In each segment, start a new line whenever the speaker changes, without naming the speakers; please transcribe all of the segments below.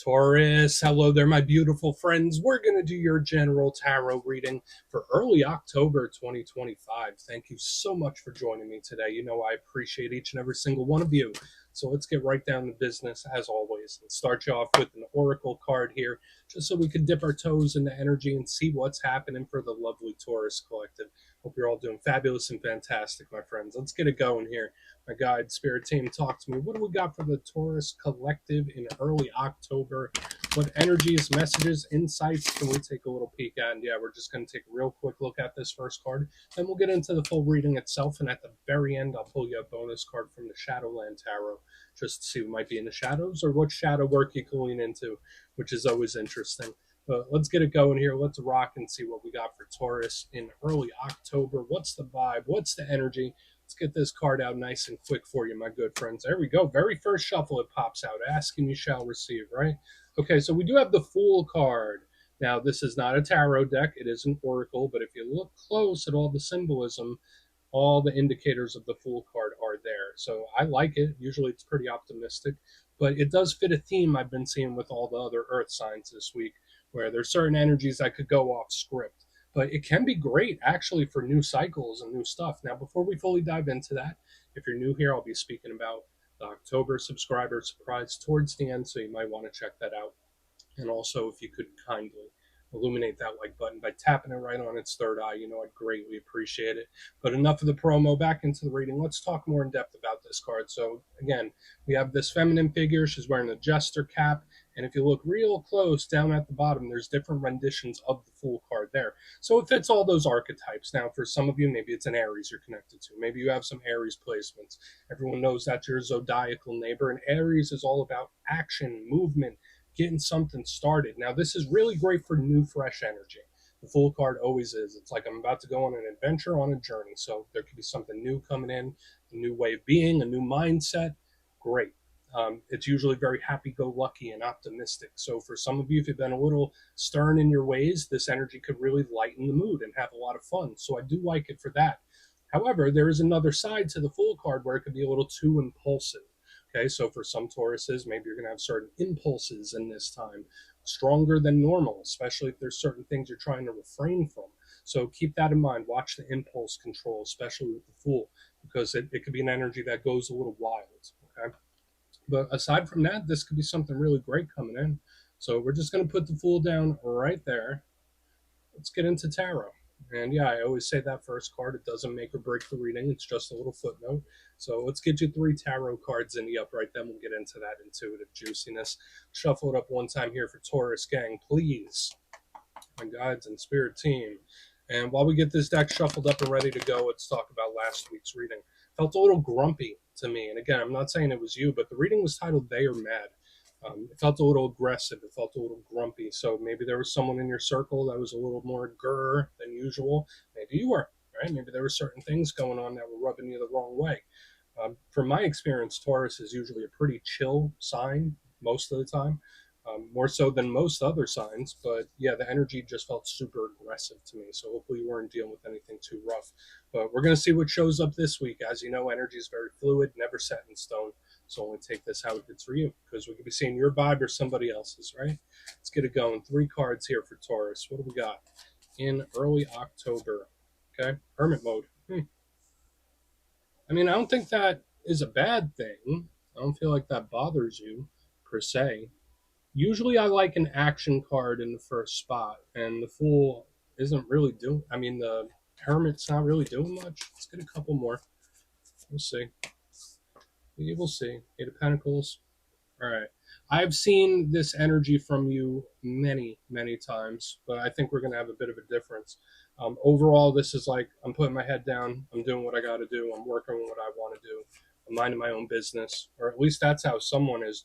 Taurus, hello there, my beautiful friends. We're going to do your general tarot reading for early October 2025. Thank you so much for joining me today. You know, I appreciate each and every single one of you. So let's get right down to business as always and start you off with an oracle card here, just so we can dip our toes into energy and see what's happening for the lovely Taurus collective. Hope you're all doing fabulous and fantastic, my friends. Let's get it going here. My guide spirit team, talk to me. What do we got for the Taurus collective in early October? What energies, messages, insights can we take a little peek at? And yeah, we're just going to take a real quick look at this first card. Then we'll get into the full reading itself. And at the very end, I'll pull you a bonus card from the Shadowland Tarot, just to see what might be in the shadows or what shadow work you can lean into, which is always interesting. But let's get it going here. Let's rock and see what we got for Taurus in early October. What's the vibe? What's the energy? Let's get this card out nice and quick for you, my good friends. There we go. Very first shuffle, it pops out. Ask and you shall receive, right? Okay, so we do have the Fool card. Now, this is not a tarot deck. It is an oracle, but if you look close at all the symbolism, all the indicators of the Fool card are there. So I like it. Usually it's pretty optimistic, but it does fit a theme I've been seeing with all the other Earth signs this week, where there's certain energies that could go off script. But it can be great actually for new cycles and new stuff. Now, before we fully dive into that, if you're new here, I'll be speaking about the October subscriber surprise towards the end, so you might want to check that out. And also, if you could kindly illuminate that like button by tapping it right on its third eye, you know, I'd greatly appreciate it. But enough of the promo, back into the reading. Let's talk more in depth about this card. So again, we have this feminine figure. She's wearing a jester cap. And if you look real close down at the bottom, there's different renditions of the Fool card there. So it fits all those archetypes. Now, for some of you, maybe it's an Aries you're connected to. Maybe you have some Aries placements. Everyone knows that's your zodiacal neighbor. And Aries is all about action, movement, getting something started. Now, this is really great for new, fresh energy. The Fool card always is. It's like I'm about to go on an adventure, on a journey. So there could be something new coming in, a new way of being, a new mindset. Great. It's usually very happy-go-lucky and optimistic. So for some of you, if you've been a little stern in your ways, this energy could really lighten the mood and have a lot of fun. So I do like it for that. However, there is another side to the Fool card where it could be a little too impulsive. Okay, so for some Tauruses, maybe you're going to have certain impulses in this time, stronger than normal, especially if there's certain things you're trying to refrain from. So keep that in mind. Watch the impulse control, especially with the Fool, because it could be an energy that goes a little wild. Okay, but aside from that, this could be something really great coming in. So we're just going to put the Fool down right there. Let's get into tarot. And yeah, I always say that first card, it doesn't make or break the reading. It's just a little footnote. So let's get you 3 tarot cards in the upright. Then we'll get into that intuitive juiciness. Shuffle it up one time here for Taurus gang, please. My guides and spirit team. And while we get this deck shuffled up and ready to go, let's talk about last week's reading. Felt a little grumpy to me. And again, I'm not saying it was you, but the reading was titled They Are Mad. It felt a little aggressive. It felt a little grumpy. So maybe there was someone in your circle that was a little more grr than usual. Maybe you were, right? Maybe there were certain things going on that were rubbing you the wrong way. From my experience, Taurus is usually a pretty chill sign most of the time, more so than most other signs. But yeah, the energy just felt super aggressive to me. So hopefully you weren't dealing with anything too rough. But we're going to see what shows up this week. As you know, energy is very fluid, never set in stone. So only take this how it fits for you, because we could be seeing your vibe or somebody else's, right? Let's get it going. 3 cards here for Taurus. What do we got in early October? Okay, Hermit mode. I mean, I don't think that is a bad thing. I don't feel like that bothers you, per se. Usually I like an action card in the first spot, and the Fool isn't really doing, I mean, the Hermit's not really doing much. Let's get a couple more. We'll see. We will see. 8 of Pentacles. All right. I've seen this energy from you many, many times, but I think we're going to have a bit of a difference. Overall, this is like I'm putting my head down. I'm doing what I got to do. I'm working on what I want to do. I'm minding my own business, or at least that's how someone is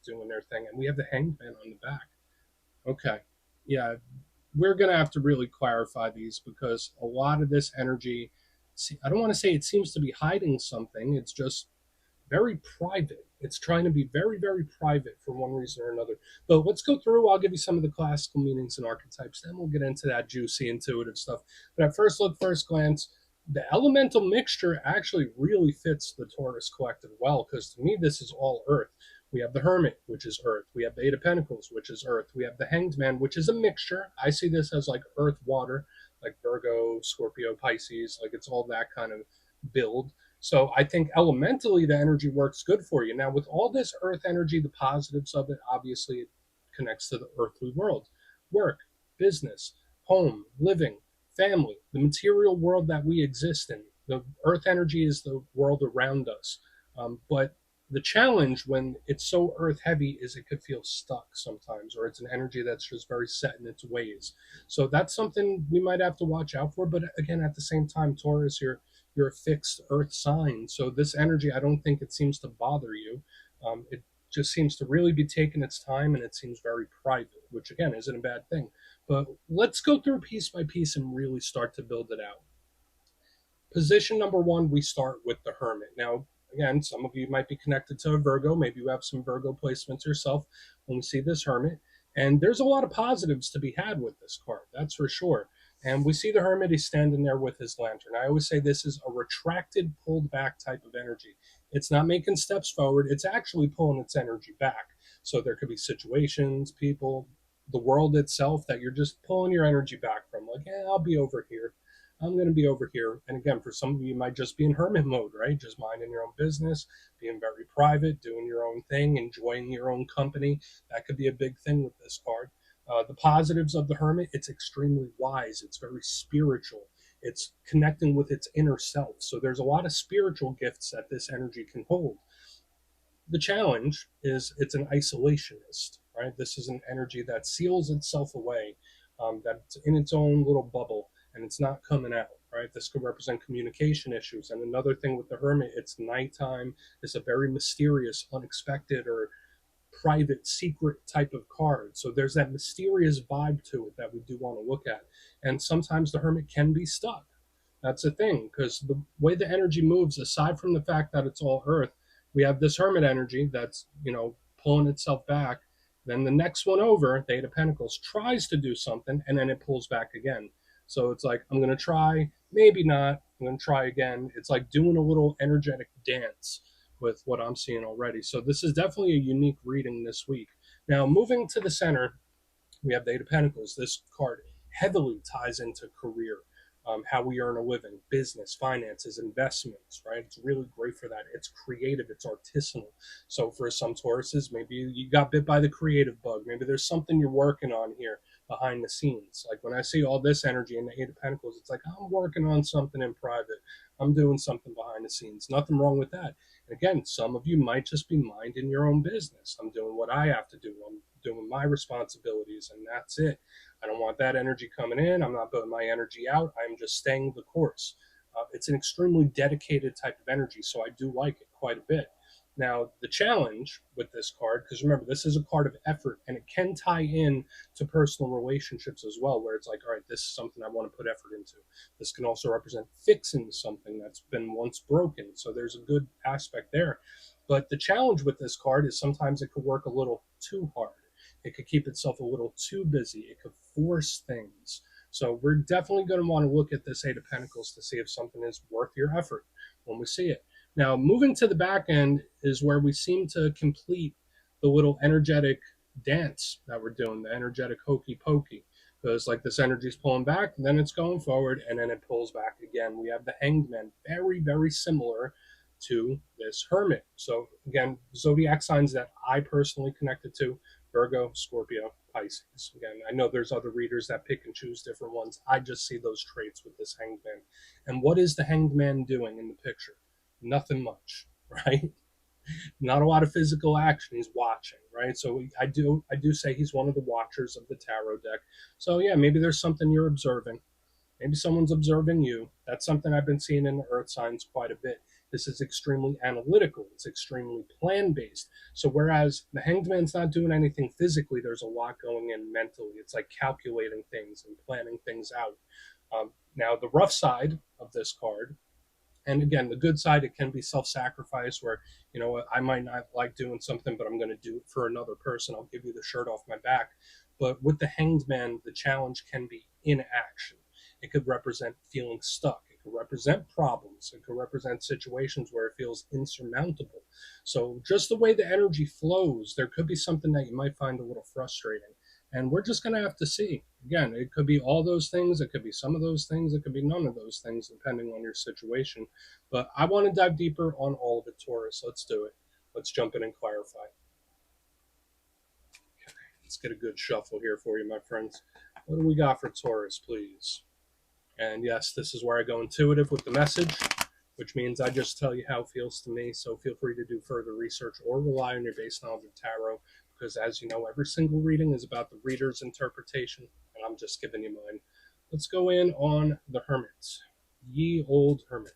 doing their thing. And we have the Hanged Man on the back. Okay. Yeah. We're going to have to really clarify these, because a lot of this energy, I don't want to say it seems to be hiding something. It's just very private. It's trying to be very, very private for one reason or another. But let's go through. I'll give you some of the classical meanings and archetypes. Then we'll get into that juicy, intuitive stuff. But at first look, first glance, the elemental mixture actually really fits the Taurus collective well, because to me, this is all earth. We have the Hermit, which is Earth. We have the Eight of Pentacles, which is Earth. We have the Hanged Man, which is a mixture. I see this as like Earth, water, like Virgo, Scorpio, Pisces, like it's all that kind of build. So I think elementally the energy works good for you. Now, with all this Earth energy, the positives of it, obviously, it connects to the earthly world, work, business, home, living, family, the material world that we exist in. The Earth energy is the world around us. But the challenge when it's so earth heavy is it could feel stuck sometimes, or it's an energy that's just very set in its ways. So that's something we might have to watch out for. But again, at the same time, Taurus, you're a fixed earth sign, so this energy, I don't think it seems to bother you. It just seems to really be taking its time, and it seems very private, which again isn't a bad thing. But let's go through piece by piece and really start to build it out. Position number one, we start with the Hermit. Now, again, some of you might be connected to a Virgo. Maybe you have some Virgo placements yourself when we see this Hermit. And there's a lot of positives to be had with this card, that's for sure. And we see the Hermit, he's standing there with his lantern. I always say this is a retracted, pulled back type of energy. It's not making steps forward, it's actually pulling its energy back. So there could be situations, people, the world itself that you're just pulling your energy back from. Like, yeah, I'll be over here. I'm going to be over here. And again, for some of you, you might just be in hermit mode, right? Just minding your own business, being very private, doing your own thing, enjoying your own company. That could be a big thing with this card. The positives of the hermit, it's extremely wise. It's very spiritual. It's connecting with its inner self. So there's a lot of spiritual gifts that this energy can hold. The challenge is it's an isolationist, right? This is an energy that seals itself away, that's in its own little bubble, and it's not coming out, right? This could represent communication issues. And another thing with the Hermit, it's nighttime. It's a very mysterious, unexpected, or private, secret type of card. So there's that mysterious vibe to it that we do want to look at. And sometimes the Hermit can be stuck. That's the thing, because the way the energy moves, aside from the fact that it's all earth, we have this hermit energy that's, pulling itself back. Then the next one over, the Eight of Pentacles, tries to do something and then it pulls back again. So it's like, I'm going to try, maybe not, I'm going to try again. It's like doing a little energetic dance with what I'm seeing already. So this is definitely a unique reading this week. Now, moving to the center, we have the Eight of Pentacles. This card heavily ties into career, how we earn a living, business, finances, investments, right? It's really great for that. It's creative, it's artisanal. So for some Tauruses, maybe you got bit by the creative bug. Maybe there's something you're working on here behind the scenes. Like when I see all this energy in the Eight of Pentacles, it's like I'm working on something in private. I'm doing something behind the scenes. Nothing wrong with that. And again, some of you might just be minding your own business. I'm doing what I have to do. I'm doing my responsibilities, and that's it. I don't want that energy coming in. I'm not putting my energy out. I'm just staying the course. It's an extremely dedicated type of energy, so I do like it quite a bit. Now, the challenge with this card, because remember, this is a card of effort, and it can tie in to personal relationships as well, where it's like, all right, this is something I want to put effort into. This can also represent fixing something that's been once broken, so there's a good aspect there. But the challenge with this card is sometimes it could work a little too hard. It could keep itself a little too busy. It could force things. So we're definitely going to want to look at this Eight of Pentacles to see if something is worth your effort when we see it. Now, moving to the back end is where we seem to complete the little energetic dance that we're doing, the energetic hokey pokey. Because like this energy is pulling back, then it's going forward, and then it pulls back again. We have the Hanged Man, very, very similar to this Hermit. So again, zodiac signs that I personally connected to: Virgo, Scorpio, Pisces. Again, I know there's other readers that pick and choose different ones. I just see those traits with this Hanged Man. And what is the Hanged Man doing in the picture? Nothing much, right? Not a lot of physical action. He's watching, right? So I do say he's one of the watchers of the tarot deck. So yeah, maybe there's something you're observing. Maybe someone's observing you. That's something I've been seeing in the earth signs quite a bit. This is extremely analytical. It's extremely plan-based. So whereas the Hanged Man's not doing anything physically, there's a lot going in mentally. It's like calculating things and planning things out. Now, the rough side of this card, and again, the good side, it can be self-sacrifice where, I might not like doing something, but I'm going to do it for another person. I'll give you the shirt off my back. But with the Hanged Man, the challenge can be inaction. It could represent feeling stuck. It It could represent problems. It could represent situations where it feels insurmountable. So just the way the energy flows, there could be something that you might find a little frustrating. And we're just going to have to see. Again, it could be all those things. It could be some of those things. It could be none of those things, depending on your situation. But I want to dive deeper on all of it, Taurus. Let's do it. Let's jump in and clarify. Okay, let's get a good shuffle here for you, my friends. What do we got for Taurus, please? And yes, this is where I go intuitive with the message, which means I just tell you how it feels to me. So feel free to do further research or rely on your base knowledge of tarot, because as you know, every single reading is about the reader's interpretation, and I'm just giving you mine. Let's go in on the Hermit. Ye old Hermit.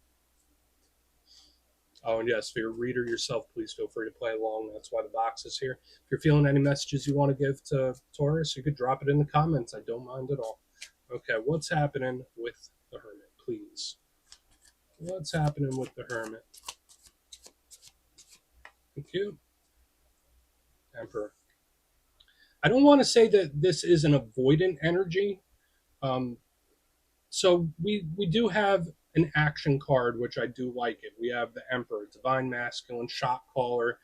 Oh, and yes, for your reader yourself, please feel free to play along. That's why the box is here. If you're feeling any messages you want to give to Taurus, you could drop it in the comments. I don't mind at all. Okay, what's happening with the Hermit, please? What's happening with the Hermit? Thank you. Emperor. I don't want to say that this is an avoidant energy. Um, so we do have an action card, which I do like it. We have the Emperor, Divine Masculine, Shot Caller.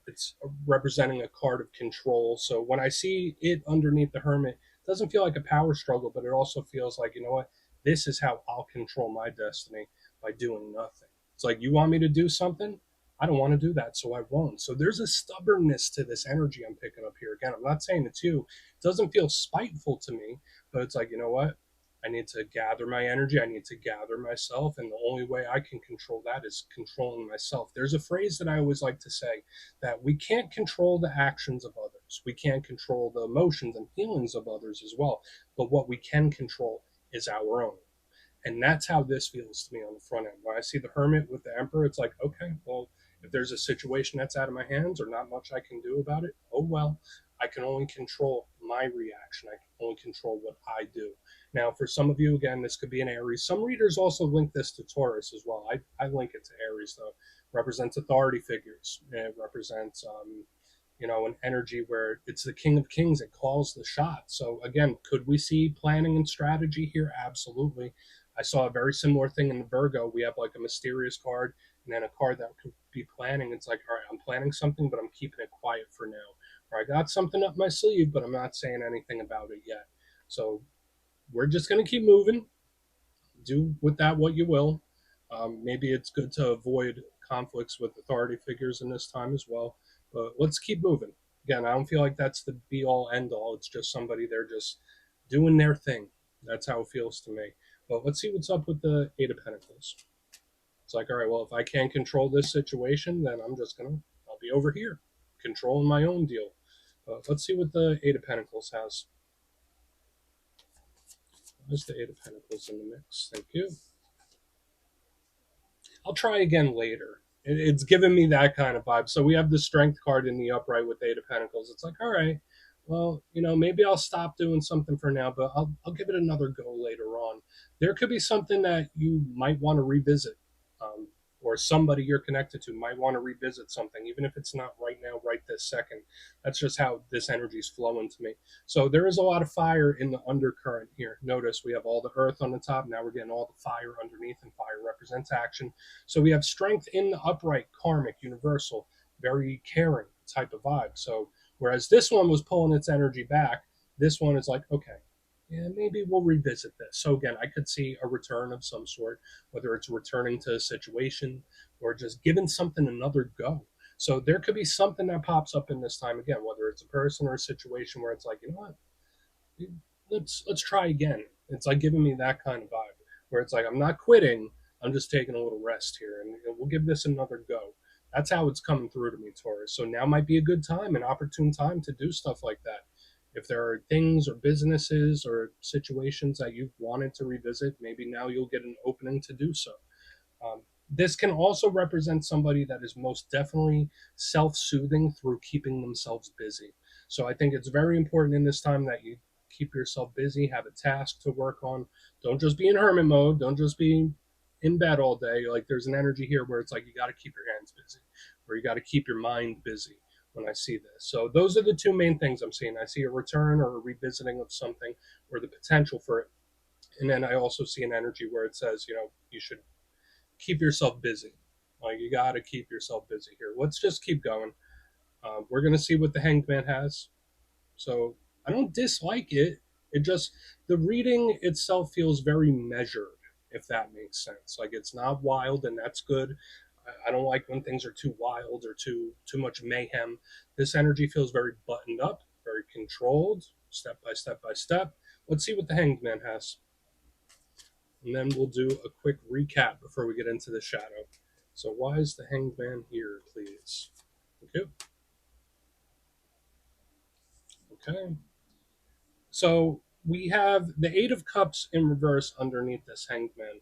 It's representing a card of control. So when I see it underneath the Hermit, it doesn't feel like a power struggle, but it also feels like, you know what? This is how I'll control my destiny, by doing nothing. It's like, you want me to do something? I don't want to do that, so I won't. So there's a stubbornness to this energy I'm picking up here. Again, I'm not saying it's you. It doesn't feel spiteful to me, but it's like, you know what? I need to gather my energy. I need to gather myself. And the only way I can control that is controlling myself. There's a phrase that I always like to say, that we can't control the actions of others. We can't control the emotions and feelings of others as well. But what we can control is our own. And that's how this feels to me on the front end. When I see the Hermit with the Emperor, it's like, okay, well, if there's a situation that's out of my hands or not much I can do about it, oh well. I can only control my reaction. I can only control what I do. Now, for some of you, again, this could be an Aries. Some readers also link this to Taurus as well. I link it to Aries, though. It represents authority figures. It represents an energy where it's the King of Kings. It calls the shot. So again, could we see planning and strategy here? Absolutely. I saw a very similar thing in the Virgo. We have like a mysterious card and then a card that could be planning. It's like, all right, I'm planning something, but I'm keeping it quiet for now. Or I got something up my sleeve, but I'm not saying anything about it yet. So we're just going to keep moving. Do with that what you will. Maybe it's good to avoid conflicts with authority figures in this time as well. But let's keep moving. Again, I don't feel like that's the be all end all. It's just somebody, they're just doing their thing. That's how it feels to me. But let's see what's up with the Eight of Pentacles. It's like, all right, well, if I can't control this situation, then I'll be over here controlling my own deal. Let's see what the Eight of Pentacles has. There's the Eight of Pentacles in the mix. Thank you. I'll try again later. It's giving me that kind of vibe. So we have the Strength card in the upright with Eight of Pentacles. It's like, all right, well, maybe I'll stop doing something for now, but I'll give it another go later on. There could be something that you might want to revisit, or somebody you're connected to might want to revisit something, even if it's not right now, right this second. That's just how this energy is flowing to me. So there is a lot of fire in the undercurrent here. Notice we have all the earth on the top. Now we're getting all the fire underneath, and fire represents action. So we have strength in the upright, karmic, universal, very caring type of vibe. So whereas this one was pulling its energy back, this one is like, okay, yeah, maybe we'll revisit this. So again, I could see a return of some sort, whether it's returning to a situation or just giving something another go. So there could be something that pops up in this time again, whether it's a person or a situation where it's like, you know what, let's try again. It's like giving me that kind of vibe where it's like, I'm not quitting, I'm just taking a little rest here, and we'll give this another go. That's how it's coming through to me, Taurus. So now might be a good time, an opportune time to do stuff like that. If there are things or businesses or situations that you've wanted to revisit, maybe now you'll get an opening to do so. This can also represent somebody that is most definitely self-soothing through keeping themselves busy. So I think it's very important in this time that you keep yourself busy, have a task to work on. Don't just be in hermit mode. Don't just be in bed all day. Like there's an energy here where it's like you got to keep your hands busy, or you got to keep your mind busy when I see this. So those are the two main things I'm seeing. I see a return or a revisiting of something, or the potential for it And then I also see an energy where it says, you should keep yourself busy. Like, you got to keep yourself busy here. Let's just keep going. We're going to see what the Hanged Man has. So I don't dislike it. It just, the reading itself feels very measured, if that makes sense. Like, it's not wild, and that's good. I don't like when things are too wild or too much mayhem. This energy feels very buttoned up, very controlled, step by step by step. Let's see what the Hanged Man has, and then we'll do a quick recap before we get into the shadow. So why is the Hanged Man here, please? Okay. Okay. So we have the Eight of Cups in reverse underneath this Hanged Man,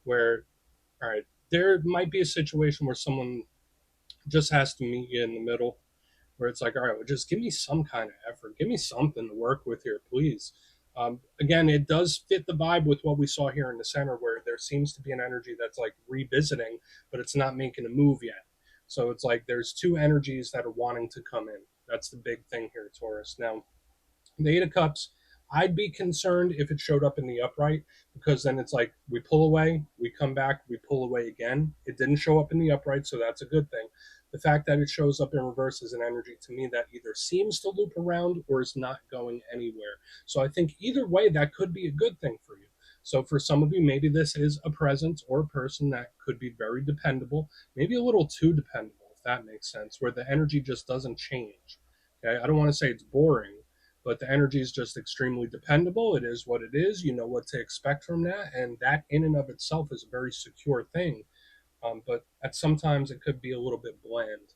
where, all right, there might be a situation where someone just has to meet you in the middle, where it's like, all right, well, just give me some kind of effort, give me something to work with here, please. Again, it does fit the vibe with what we saw here in the center, where there seems to be an energy that's like revisiting, but it's not making a move yet. So it's like there's two energies that are wanting to come in. That's the big thing here, Taurus. Now, the Eight of Cups, I'd be concerned if it showed up in the upright, because then it's like we pull away, we come back, we pull away again. It didn't show up in the upright, so that's a good thing. The fact that it shows up in reverse is an energy to me that either seems to loop around or is not going anywhere. So I think either way, that could be a good thing for you. So for some of you, maybe this is a presence or a person that could be very dependable, maybe a little too dependable, if that makes sense, where the energy just doesn't change. Okay, I don't want to say it's boring, but the energy is just extremely dependable. It is what it is. You know what to expect from that, and that in and of itself is a very secure thing. But at sometimes it could be a little bit bland.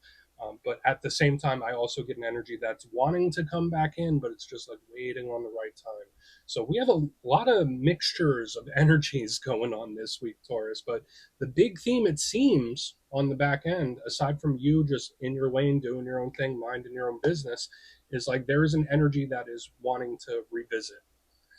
But at the same time, I also get an energy that's wanting to come back in, but it's just like waiting on the right time. So we have a lot of mixtures of energies going on this week, Taurus. But the big theme, it seems, on the back end, aside from you just in your lane doing your own thing, minding your own business, is like there is an energy that is wanting to revisit.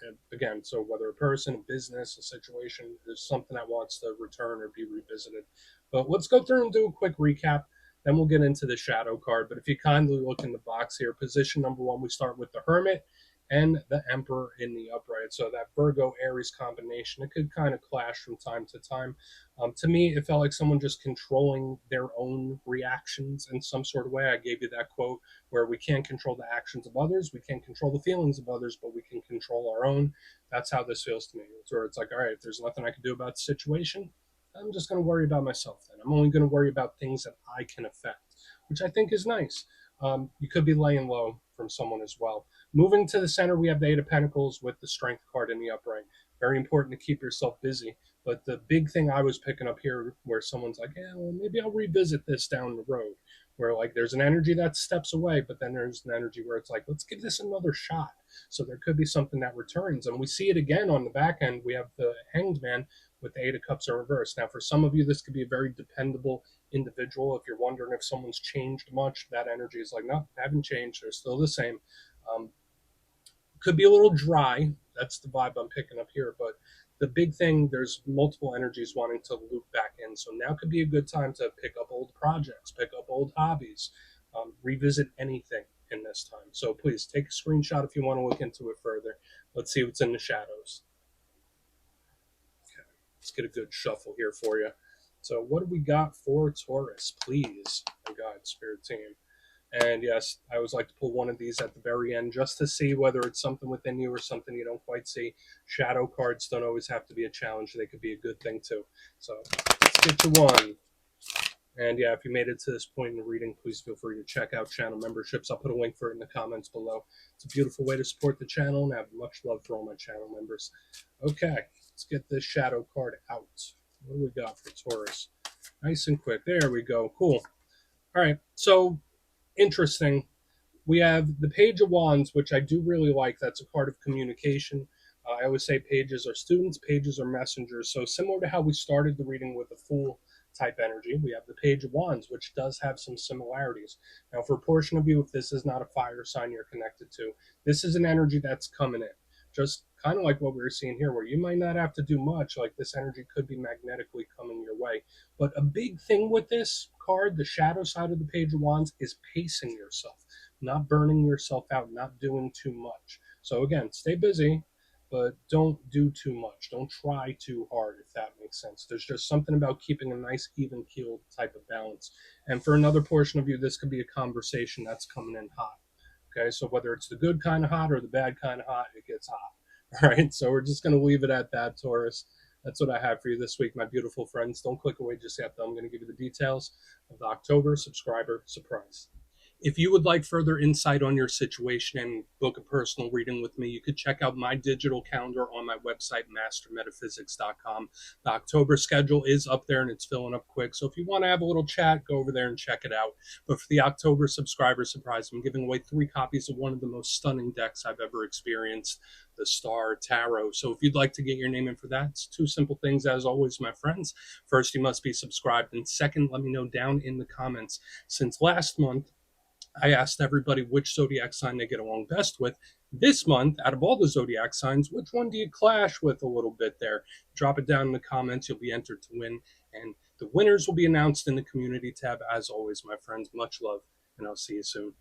And again, so whether a person, a business, a situation, there's something that wants to return or be revisited. But let's go through and do a quick recap. Then we'll get into the shadow card. But if you kindly look in the box here, position number one, we start with the Hermit and the Emperor in the upright. So that Virgo Aries combination, it could kind of clash from time to time. To me, it felt like someone just controlling their own reactions in some sort of way. I gave you that quote where we can't control the actions of others, we can't control the feelings of others, but we can control our own. That's how this feels to me. It's where it's like, all right, if there's nothing I can do about the situation, I'm just going to worry about myself then. I'm only going to worry about things that I can affect, which I think is nice. You could be laying low from someone as well. Moving to the center, we have the Eight of Pentacles with the Strength card in the upright. Very important to keep yourself busy. But the big thing I was picking up here, where someone's like, yeah, well, maybe I'll revisit this down the road, where like there's an energy that steps away, but then there's an energy where it's like, let's give this another shot. So there could be something that returns. And we see it again on the back end. We have the Hanged Man with the Eight of Cups in reverse. Now, for some of you, this could be a very dependable individual. If you're wondering if someone's changed much, that energy is like, no, they haven't changed. They're still the same. Could be a little dry. That's the vibe I'm picking up here. But the big thing, there's multiple energies wanting to loop back in. So now could be a good time to pick up old projects, pick up old hobbies, revisit anything in this time. So please take a screenshot if you want to look into it further. Let's see what's in the shadows. Okay, let's get a good shuffle here for you. So what do we got for Taurus, please? My God, Spirit Team. And yes, I always like to pull one of these at the very end just to see whether it's something within you or something you don't quite see. Shadow cards don't always have to be a challenge. They could be a good thing too. So let's get to one. And yeah, if you made it to this point in the reading, please feel free to check out channel memberships. I'll put a link for it in the comments below. It's a beautiful way to support the channel, and I have much love for all my channel members. Okay, let's get this shadow card out. What do we got for Taurus? Nice and quick. There we go. Cool. All right, so interesting. We have the Page of Wands, which I do really like. That's a card of communication. I always say pages are students, pages are messengers. So similar to how we started the reading with the Fool type energy, we have the Page of Wands, which does have some similarities. Now, for a portion of you, if this is not a fire sign you're connected to, this is an energy that's coming in. Just kind of like what we were seeing here, where you might not have to do much. Like this energy could be magnetically coming your way. But a big thing with this card, the shadow side of the Page of Wands, is pacing yourself, not burning yourself out, not doing too much. So again, stay busy. but don't do too much. Don't try too hard, if that makes sense. There's just something about keeping a nice, even keeled type of balance. And for another portion of you, this could be a conversation that's coming in hot. Okay, so whether it's the good kind of hot or the bad kind of hot, it gets hot. All right, so we're just going to leave it at that, Taurus. That's what I have for you this week, my beautiful friends. Don't click away just yet, though. I'm going to give you the details of the October subscriber surprise. If you would like further insight on your situation and book a personal reading with me, you could check out my digital calendar on my website, mastermetaphysics.com. The October schedule is up there and it's filling up quick. So if you want to have a little chat, go over there and check it out. But for the October subscriber surprise, I'm giving away 3 copies of one of the most stunning decks I've ever experienced, the Star Tarot. So if you'd like to get your name in for that, it's 2 simple things as always, my friends. First, you must be subscribed. And second, let me know down in the comments. Since last month, I asked everybody which zodiac sign they get along best with. This month, out of all the zodiac signs, which one do you clash with a little bit there? Drop it down in the comments. You'll be entered to win. And the winners will be announced in the community tab. As always, my friends, much love, and I'll see you soon.